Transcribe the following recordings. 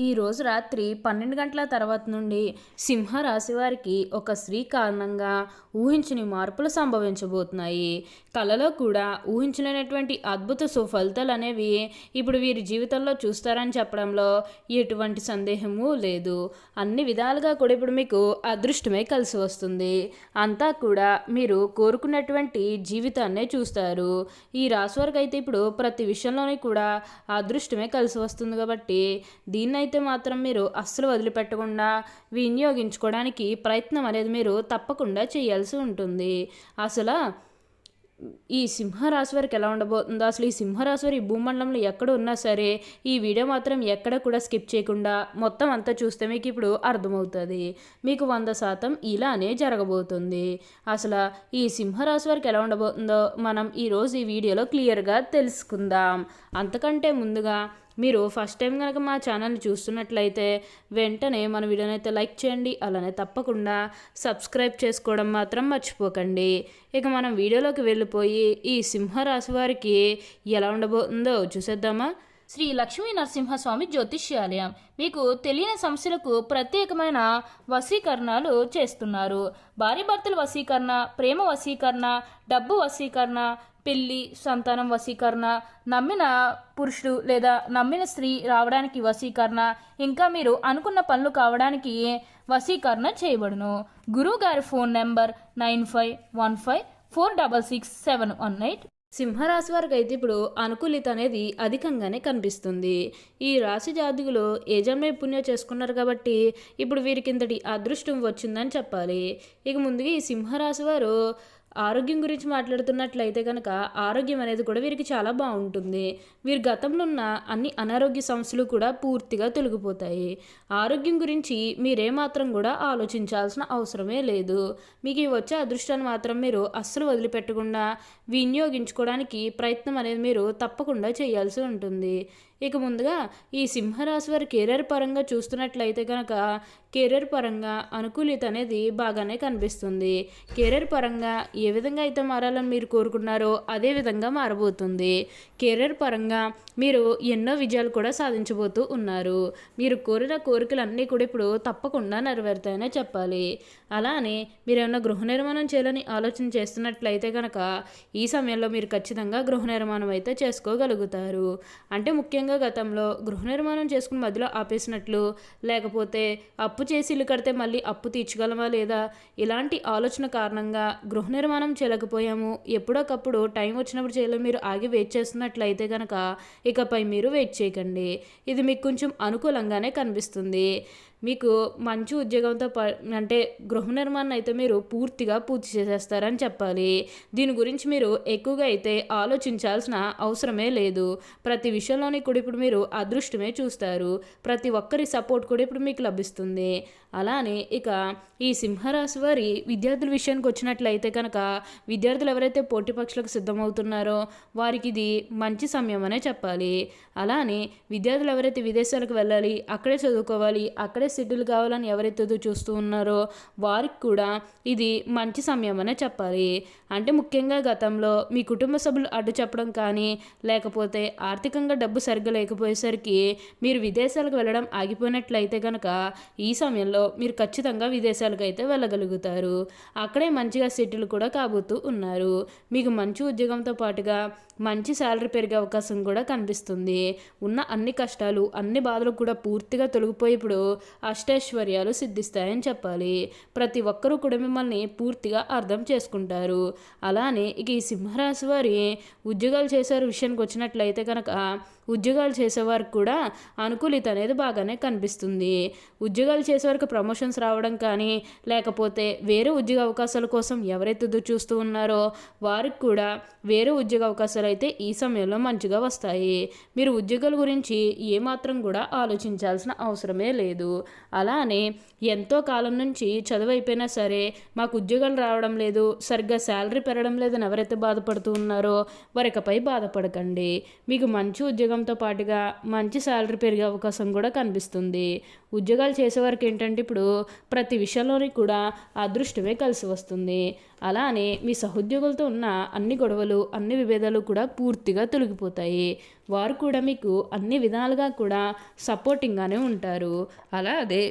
ఈరోజు రాత్రి 12 గంటల తర్వాత నుండి సింహరాశి వారికి ఒక స్త్రీ కారణంగా ఊహించని మార్పులు సంభవించబోతున్నాయి. కలలో కూడా ఊహించలేనటువంటి అద్భుత సుఫలితాలు అనేవి ఇప్పుడు వీరి జీవితంలో చూస్తారని చెప్పడంలో ఎటువంటి సందేహము లేదు. అన్ని విధాలుగా కూడా ఇప్పుడు మీకు అదృష్టమే కలిసి వస్తుంది. అంతా కూడా మీరు కోరుకున్నటువంటి జీవితాన్నే చూస్తారు. ఈ రాశి వారికి అయితే ఇప్పుడు ప్రతి విషయంలోని కూడా అదృష్టమే కలిసి వస్తుంది కాబట్టి దీన్నైతే మాత్రం మీరు అస్సలు వదిలిపెట్టకుండా వినియోగించుకోవడానికి ప్రయత్నం అనేది మీరు తప్పకుండా చేయాల్సి ఉంటుంది. అసలు ఈ సింహరాశి వారికి ఎలా ఉండబోతుందో, అసలు ఈ సింహరాశి వారి ఈ భూమండలంలో ఎక్కడ ఉన్నా సరే ఈ వీడియో మాత్రం ఎక్కడ కూడా స్కిప్ చేయకుండా మొత్తం అంతా చూస్తే మీకు ఇప్పుడు అర్థమవుతుంది. మీకు 100% ఇలానే జరగబోతుంది. అసలు ఈ సింహరాశి వారికి ఎలా ఉండబోతుందో మనం ఈరోజు ఈ వీడియోలో క్లియర్గా తెలుసుకుందాం. అంతకంటే ముందుగా మీరు ఫస్ట్ టైం కనుక మా ఛానల్ని చూస్తున్నట్లయితే వెంటనే మన వీడియోని అయితే లైక్ చేయండి. అలానే తప్పకుండా సబ్స్క్రైబ్ చేసుకోవడం మాత్రం మర్చిపోకండి. ఇక మనం వీడియోలోకి వెళ్ళిపోయి ఈ సింహరాశి వారికి ఎలా ఉండబోతుందో చూసేద్దామా. శ్రీ లక్ష్మీ నరసింహస్వామి జ్యోతిష్యాలయం మీకు తెలియని సమస్యలకు ప్రత్యేకమైన వశీకరణాలు చేస్తున్నారు. భార్యాభర్తల వశీకరణ, ప్రేమ వశీకరణ, డబ్బు వశీకరణ, పెళ్లి, సంతానం వశీకరణ, నమ్మిన పురుషుడు లేదా నమ్మిన స్త్రీ రావడానికి వశీకరణ, ఇంకా మీరు అనుకున్న పనులు కావడానికి వశీకరణ చేయబడును. గురువు గారి ఫోన్ నెంబర్ 9515466718. సింహరాశి వారికి అయితే ఇప్పుడు అనుకూలిత అనేది అధికంగానే కనిపిస్తుంది. ఈ రాశి జాతకులు ఏ జన్మ పుణ్యం చేసుకున్నారు కాబట్టి ఇప్పుడు వీరికి ఇంతటి అదృష్టం వచ్చిందని చెప్పాలి. ఇక ముందుగా ఈ సింహరాశి వారు ఆరోగ్యం గురించి మాట్లాడుతున్నట్లయితే కనుక ఆరోగ్యం అనేది కూడా వీరికి చాలా బాగుంటుంది. వీరి గతంలో ఉన్న అన్ని అనారోగ్య సమస్యలు కూడా పూర్తిగా తొలగిపోతాయి. ఆరోగ్యం గురించి మీరేమాత్రం కూడా ఆలోచించాల్సిన అవసరమే లేదు. మీకు వచ్చే అదృష్టాన్ని మాత్రం మీరు అస్సలు వదిలిపెట్టకుండా వినియోగించుకోవడానికి ప్రయత్నం అనేది మీరు తప్పకుండా చేయాల్సి ఉంటుంది. ఇక ముందుగా ఈ సింహరాశి వారి కెరీర్ పరంగా చూస్తున్నట్లయితే కనుక కెరీర్ పరంగా అనుకూలిత అనేది బాగానే కనిపిస్తుంది. కెరీర్ పరంగా ఏ విధంగా అయితే మారాలని మీరు కోరుకున్నారో అదే విధంగా మారబోతుంది. కెరీర్ పరంగా మీరు ఎన్నో విజయాలు కూడా సాధించబోతూ ఉన్నారు. మీరు కోరిన కోరికలన్నీ కూడా ఇప్పుడు తప్పకుండా నెరవేరుతాయనే చెప్పాలి. అలానే మీరు ఏమైనా గృహ నిర్మాణం చేయాలని ఆలోచన చేస్తున్నట్లయితే కనుక ఈ సమయంలో మీరు ఖచ్చితంగా గృహ నిర్మాణం అయితే చేసుకోగలుగుతారు. అంటే ముఖ్యంగా గతంలో గృహ నిర్మాణం చేసుకుని మధ్యలో ఆపేసినట్లు, లేకపోతే అప్పు చేసి ఇల్లు కడితే మళ్ళీ అప్పు తీర్చగలమా లేదా ఇలాంటి ఆలోచన కారణంగా గృహ నిర్మాణం చేయలేకపోయాము, ఎప్పుడోకప్పుడు టైం వచ్చినప్పుడు చేయలేము మీరు ఆగి వెయిట్ చేస్తున్నట్లయితే కనుక ఇకపై మీరు వెయిట్ చేయకండి. ఇది మీకు కొంచెం అనుకూలంగానే కనిపిస్తుంది. మీకు మంచి ఉద్యోగంతో అంటే గృహ నిర్మాణం అయితే మీరు పూర్తిగా పూర్తి చేసేస్తారని చెప్పాలి. దీని గురించి మీరు ఎక్కువగా అయితే ఆలోచించాల్సిన అవసరమే లేదు. ప్రతి విషయంలోని కూడా ఇప్పుడు మీరు అదృష్టమే చూస్తారు. ప్రతి ఒక్కరి సపోర్ట్ కూడా ఇప్పుడు మీకు లభిస్తుంది. అలానే ఇక ఈ సింహరాశి వారి విద్యార్థుల విషయానికి వచ్చినట్లయితే కనుక విద్యార్థులు ఎవరైతే పోటీ పరీక్షలకు సిద్ధమవుతున్నారో వారికి ఇది మంచి సమయం అనే చెప్పాలి. అలానే విద్యార్థులు ఎవరైతే విదేశాలకు వెళ్ళాలి, అక్కడే చదువుకోవాలి, అక్కడే సెటిల్ కావాలని ఎవరైతే చూస్తూ ఉన్నారో వారికి కూడా ఇది మంచి సమయం అనే చెప్పాలి. అంటే ముఖ్యంగా గతంలో మీ కుటుంబ సభ్యులు అడ్డు చెప్పడం కానీ, లేకపోతే ఆర్థికంగా డబ్బు సరిగ్గా లేకపోయేసరికి మీరు విదేశాలకు వెళ్ళడం ఆగిపోయినట్లయితే కనుక ఈ సమయంలో మీరు ఖచ్చితంగా విదేశాలకు అయితే వెళ్ళగలుగుతారు. అక్కడే మంచిగా సెటిల్ కూడా కాబోతూ ఉన్నారు. మీకు మంచి ఉద్యోగంతో పాటుగా మంచి శాలరీ పెరిగే అవకాశం కూడా కనిపిస్తుంది. ఉన్న అన్ని కష్టాలు, అన్ని బాధలు కూడా పూర్తిగా తొలగిపోయి ఇప్పుడు అష్టైశ్వర్యాలు సిద్ధిస్తాయని చెప్పాలి. ప్రతి ఒక్కరూ కూడా మిమ్మల్ని పూర్తిగా అర్థం చేసుకుంటారు. అలానే ఇక ఈ సింహరాశి వారి ఉద్యోగాలు చేసే విషయానికి వచ్చినట్లయితే కనుక ఉద్యోగాలు చేసేవారికి కూడా అనుకూలిత అనేది బాగానే కనిపిస్తుంది. ఉద్యోగాలు చేసేవారికి ప్రమోషన్స్ రావడం కానీ, లేకపోతే వేరే ఉద్యోగ అవకాశాల కోసం ఎవరైతే చూస్తూ ఉన్నారో వారికి కూడా వేరే ఉద్యోగ అవకాశాలు అయితే ఈ సమయంలో మంచిగా వస్తాయి. మీరు ఉద్యోగాల గురించి ఏమాత్రం కూడా ఆలోచించాల్సిన అవసరమే లేదు. అలానే ఎంతో కాలం నుంచి చదువు అయిపోయినా సరే మాకు ఉద్యోగాలు రావడం లేదు, సరిగ్గా శాలరీ పెరగడం లేదని ఎవరైతే బాధపడుతూ ఉన్నారో వారికపై బాధపడకండి. మీకు మంచి ఉద్యోగంతో పాటుగా మంచి శాలరీ పెరిగే అవకాశం కూడా కనిపిస్తుంది. ఉద్యోగాలు చేసేవారికి ఏంటంటే ఇప్పుడు ప్రతి విషయంలోని కూడా అదృష్టమే కలిసి వస్తుంది. అలానే మీ సహోద్యోగులతో ఉన్న అన్ని గొడవలు, అన్ని విభేదాలు కూడా పూర్తిగా తొలగిపోతాయి. వారు కూడా మీకు అన్ని విధాలుగా కూడా సపోర్టింగ్గానే ఉంటారు. అదే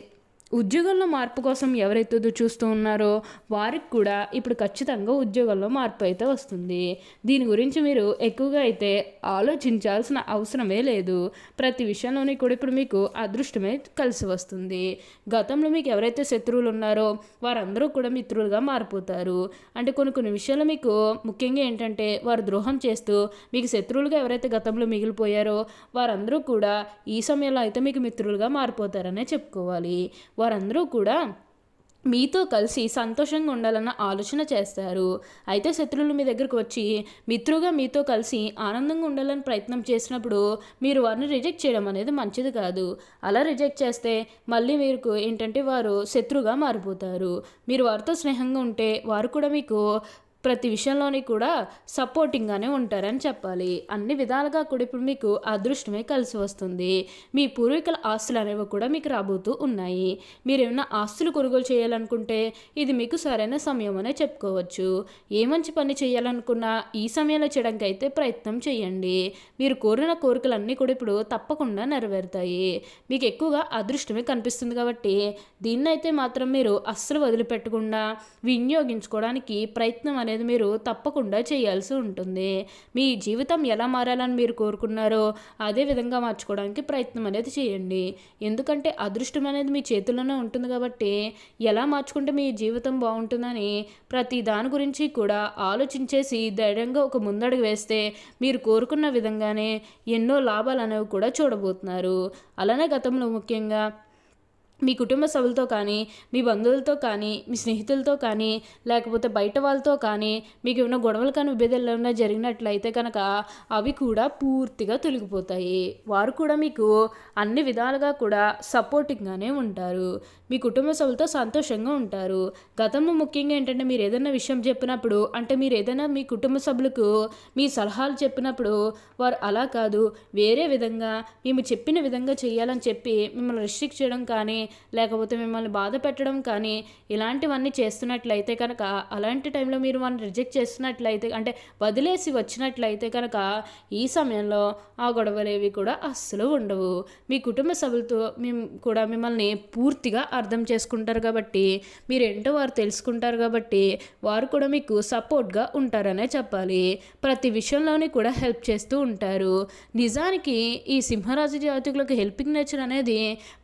ఉద్యోగంలో మార్పు కోసం ఎవరైతే చూస్తూ ఉన్నారో వారికి కూడా ఇప్పుడు ఖచ్చితంగా ఉద్యోగంలో మార్పు అయితే వస్తుంది. దీని గురించి మీరు ఎక్కువగా అయితే ఆలోచించాల్సిన అవసరమే లేదు. ప్రతి విషయంలోని కూడా ఇప్పుడు మీకు అదృష్టమే కలిసి వస్తుంది. గతంలో మీకు ఎవరైతే శత్రువులు ఉన్నారో వారందరూ కూడా మిత్రులుగా మారిపోతారు. అంటే కొన్ని విషయాలు మీకు ముఖ్యంగా ఏంటంటే వారు ద్రోహం చేస్తూ మీకు శత్రువులుగా ఎవరైతే గతంలో మిగిలిపోయారో వారందరూ కూడా ఈ సమయంలో అయితే మీకు మిత్రులుగా మారిపోతారనే చెప్పుకోవాలి. వారందరూ కూడా మీతో కలిసి సంతోషంగా ఉండాలన్న ఆలోచన చేస్తారు. అయితే శత్రువులు మీ దగ్గరకు వచ్చి మిత్రుగా మీతో కలిసి ఆనందంగా ఉండాలని ప్రయత్నం చేసినప్పుడు మీరు వారిని రిజెక్ట్ చేయడం అనేది మంచిది కాదు. అలా రిజెక్ట్ చేస్తే మళ్ళీ మీకు ఏంటంటే వారు శత్రువుగా మారిపోతారు. మీరు వారితో స్నేహంగా ఉంటే వారు కూడా మీకు ప్రతి విషయంలోని కూడా సపోర్టింగ్గానే ఉంటారని చెప్పాలి. అన్ని విధాలుగా కూడా ఇప్పుడు మీకు అదృష్టమే కలిసి వస్తుంది. మీ పూర్వీకుల ఆస్తులు అనేవి కూడా మీకు రాబోతూ ఉన్నాయి. మీరు ఏమైనా ఆస్తులు కొనుగోలు చేయాలనుకుంటే ఇది మీకు సరైన సమయం అనే చెప్పుకోవచ్చు. ఏ మంచి పని చేయాలనుకున్నా ఈ సమయంలో చేయడానికి అయితే ప్రయత్నం చేయండి. మీరు కోరిన కోరికలన్నీ కూడా ఇప్పుడు తప్పకుండా నెరవేరుతాయి. మీకు ఎక్కువగా అదృష్టమే కనిపిస్తుంది కాబట్టి దీన్నైతే మాత్రం మీరు అస్సలు వదిలిపెట్టకుండా వినియోగించుకోవడానికి ప్రయత్నం అనేది మీరు తప్పకుండా చేయాల్సి ఉంటుంది. మీ జీవితం ఎలా మారాలని మీరు కోరుకున్నారో అదే విధంగా మార్చుకోవడానికి ప్రయత్నం అనేది చేయండి. ఎందుకంటే అదృష్టం అనేది మీ చేతుల్లోనే ఉంటుంది కాబట్టి ఎలా మార్చుకుంటే మీ జీవితం బాగుంటుందని ప్రతి దాని గురించి కూడా ఆలోచించేసి ధైర్యంగా ఒక ముందడుగు వేస్తే మీరు కోరుకున్న విధంగానే ఎన్నో లాభాలు అనేవి కూడా చూడబోతున్నారు. అలానే గతంలో ముఖ్యంగా మీ కుటుంబ సభ్యులతో కానీ మీ బంధువులతో కానీ మీ స్నేహితులతో కానీ లేకపోతే బయట వాళ్ళతో కానీ మీకు ఏమైనా గొడవలు కానీ విభేదాలు ఏమైనా జరిగినట్లయితే కనుక అవి కూడా పూర్తిగా తొలగిపోతాయి. వారు కూడా మీకు అన్ని విధాలుగా కూడా సపోర్టింగ్గానే ఉంటారు. మీ కుటుంబ సభ్యులతో సంతోషంగా ఉంటారు. గతంలో ముఖ్యంగా ఏంటంటే మీరు ఏదైనా విషయం చెప్పినప్పుడు అంటే మీరు ఏదైనా మీ కుటుంబ సభ్యులకు మీ సలహాలు చెప్పినప్పుడు వారు అలా కాదు వేరే విధంగా మేము చెప్పిన విధంగా చేయాలని చెప్పి మిమ్మల్ని రెస్ట్రిక్ట్ చేయడం కానీ లేకపోతే మిమ్మల్ని బాధ పెట్టడం కానీ ఇలాంటివన్నీ చేస్తున్నట్లయితే కనుక అలాంటి టైంలో మీరు వాళ్ళని రిజెక్ట్ చేస్తున్నట్లయితే అంటే వదిలేసి వచ్చినట్లయితే కనుక ఈ సమయంలో ఆ గొడవలేవి కూడా అస్సలు ఉండవు. మీ కుటుంబ సభ్యులతో కూడా మిమ్మల్ని పూర్తిగా అర్థం చేసుకుంటారు కాబట్టి మీరేంటో వారు తెలుసుకుంటారు కాబట్టి వారు కూడా మీకు సపోర్ట్గా ఉంటారనే చెప్పాలి. ప్రతి విషయంలోని కూడా హెల్ప్ చేస్తూ ఉంటారు. నిజానికి ఈ సింహరాశి జాతకులకు హెల్పింగ్ నేచర్ అనేది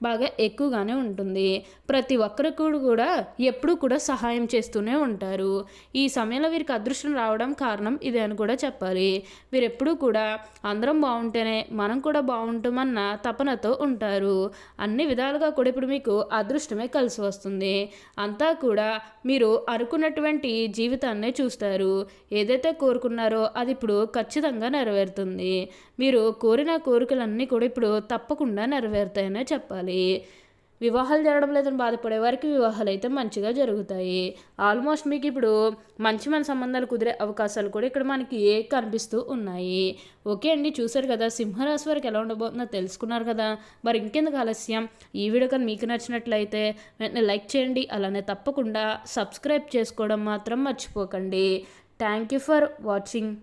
బాగా ఎక్కువగానే ఉంటుంది. ప్రతి ఒక్కరికి కూడా ఎప్పుడూ కూడా సహాయం చేస్తూనే ఉంటారు. ఈ సమయంలో వీరికి అదృష్టం రావడం కారణం ఇదే అని కూడా చెప్పాలి. వీరు ఎప్పుడూ కూడా అందరం బాగుంటేనే మనం కూడా బాగుంటామన్న తపనతో ఉంటారు. అన్ని విధాలుగా కూడా ఇప్పుడు మీకు అదృష్టమే కలిసి వస్తుంది. అంతా కూడా మీరు అనుకున్నటువంటి జీవితాన్నే చూస్తారు. ఏదైతే కోరుకున్నారో అది ఇప్పుడు ఖచ్చితంగా నెరవేరుతుంది. మీరు కోరిన కోరికలన్నీ కూడా ఇప్పుడు తప్పకుండా నెరవేరుతాయనే చెప్పాలి. వివాహాలు జరగడం లేదని బాధపడే వారికి వివాహాలు అయితే మంచిగా జరుగుతాయి. ఆల్మోస్ట్ మీకు ఇప్పుడు మంచి సంబంధాలు కుదిరే అవకాశాలు కూడా ఇక్కడ మనకి కనిపిస్తూ ఉన్నాయి. ఓకే అండి, చూసారు కదా సింహరాశి వారికి ఎలా ఉండబోతుందో తెలుసుకున్నారు కదా. మరి ఇంకెందుకు ఆలస్యం, ఈ వీడియో కానీ మీకు నచ్చినట్లయితే వెంటనే లైక్ చేయండి. అలానే తప్పకుండా సబ్స్క్రైబ్ చేసుకోవడం మాత్రం మర్చిపోకండి. Thank you for watching.